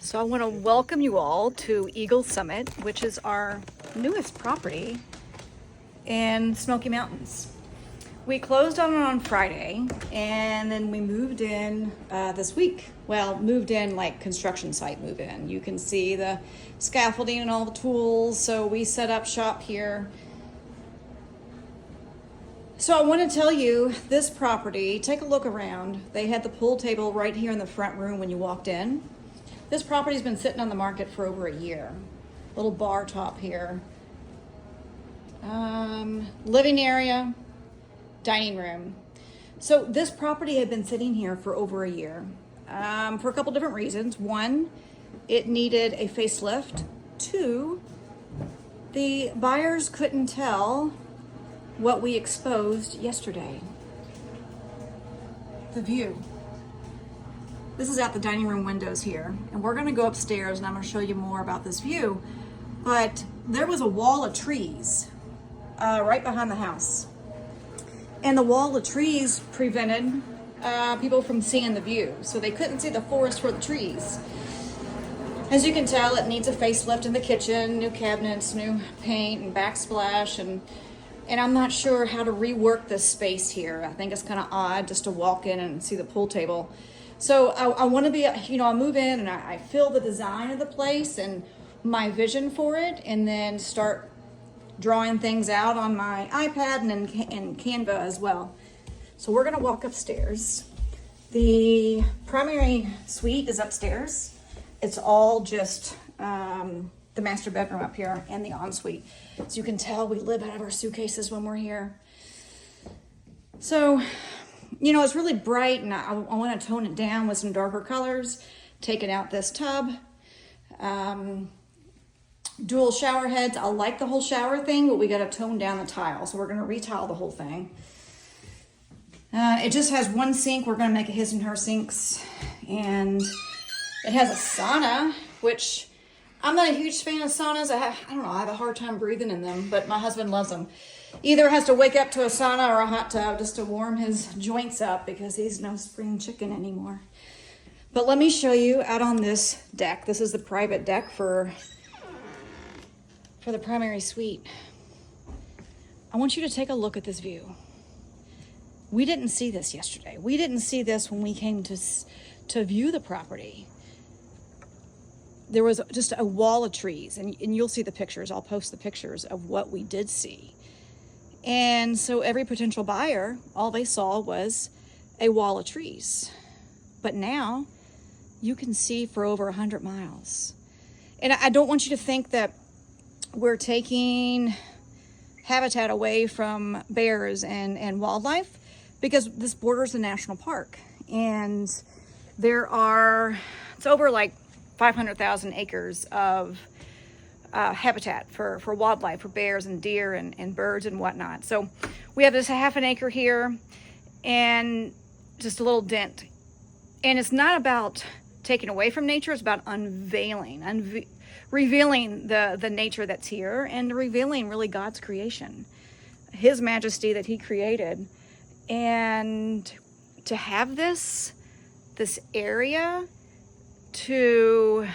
So I want to welcome you all to Eagle Summit, which is our newest property in Smoky Mountains. We closed on it on Friday, and then we moved in this week. Well, moved in like construction site move in. You can see the scaffolding and all the tools. So we set up shop here. So I want to tell you this property, take a look around. They had the pool table right here in the front room when you walked in. This property's been sitting on the market for over a year. Little bar top here. Living area, dining room. So this property had been sitting here for over a year for a couple different reasons. One, it needed a facelift. Two, the buyers couldn't tell what we exposed yesterday. The view. This is out the dining room windows here, and we're gonna go upstairs and I'm gonna show you more about this view. But there was a wall of trees right behind the house. And the wall of trees prevented people from seeing the view. So they couldn't see the forest for the trees. As you can tell, it needs a facelift in the kitchen, new cabinets, new paint and backsplash, and I'm not sure how to rework this space here. I think it's kind of odd just to walk in and see the pool table. So I want to be, I move in and I feel the design of the place and my vision for it, and then start drawing things out on my iPad and in Canva as well. So we're going to walk upstairs. The primary suite is upstairs. It's all just the master bedroom up here and the ensuite. So you can tell we live out of our suitcases when we're here. So, it's really bright, and I want to tone it down with some darker colors. Taking out this tub. Dual shower heads. I like the whole shower thing, but we got to tone down the tile. So we're going to retile the whole thing. It just has one sink. We're going to make it his and her sinks. And it has a sauna, which I'm not a huge fan of saunas. I have a hard time breathing in them, but my husband loves them. Either has to wake up to a sauna or a hot tub just to warm his joints up because he's no spring chicken anymore. But let me show you out on this deck. This is the private deck for the primary suite. I want you to take a look at this view. We didn't see this yesterday. We didn't see this when we came to view the property. There was just a wall of trees, and you'll see the pictures. I'll post the pictures of what we did see. And so every potential buyer, all they saw was a wall of trees. But now you can see for over 100 miles. And I don't want you to think that we're taking habitat away from bears and wildlife, because this borders a national park. And it's over like 500,000 acres of habitat for wildlife, for bears and deer and birds and whatnot. So we have this half an acre here and just a little dent. And it's not about taking away from nature, it's about revealing the nature that's here, and revealing really God's creation, His majesty that He created. And to have this area to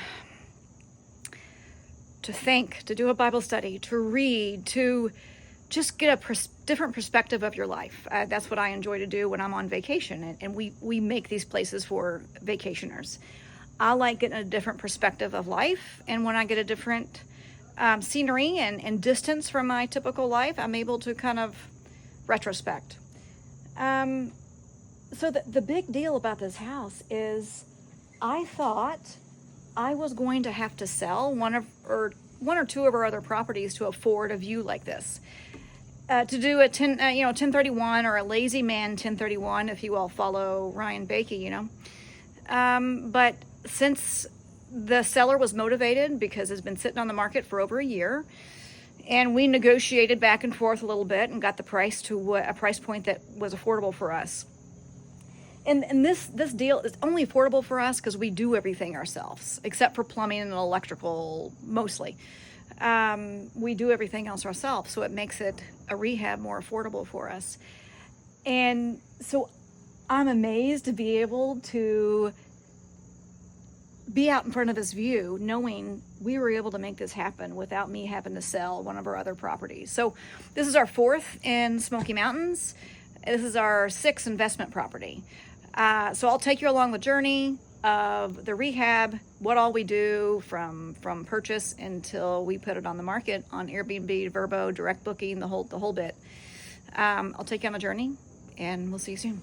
think, to do a Bible study, to read, to just get a different perspective of your life. That's what I enjoy to do when I'm on vacation, and we make these places for vacationers. I like getting a different perspective of life, and when I get a different scenery and distance from my typical life, I'm able to kind of retrospect. So the big deal about this house is I thought I was going to have to sell one or two of our other properties to afford a view like this. To do a 1031 or a lazy man 1031, if you all follow Ryan Bakey, But since the seller was motivated because it's been sitting on the market for over a year, and we negotiated back and forth a little bit and got the price to a price point that was affordable for us. And this deal is only affordable for us because we do everything ourselves, except for plumbing and electrical mostly. We do everything else ourselves, so it makes it a rehab more affordable for us. And so I'm amazed to be able to be out in front of this view, knowing we were able to make this happen without me having to sell one of our other properties. So this is our 4th in Smoky Mountains. This is our 6th investment property. So I'll take you along the journey of the rehab, what all we do from purchase until we put it on the market on Airbnb, Vrbo, direct booking, the whole bit. I'll take you on a journey, and we'll see you soon.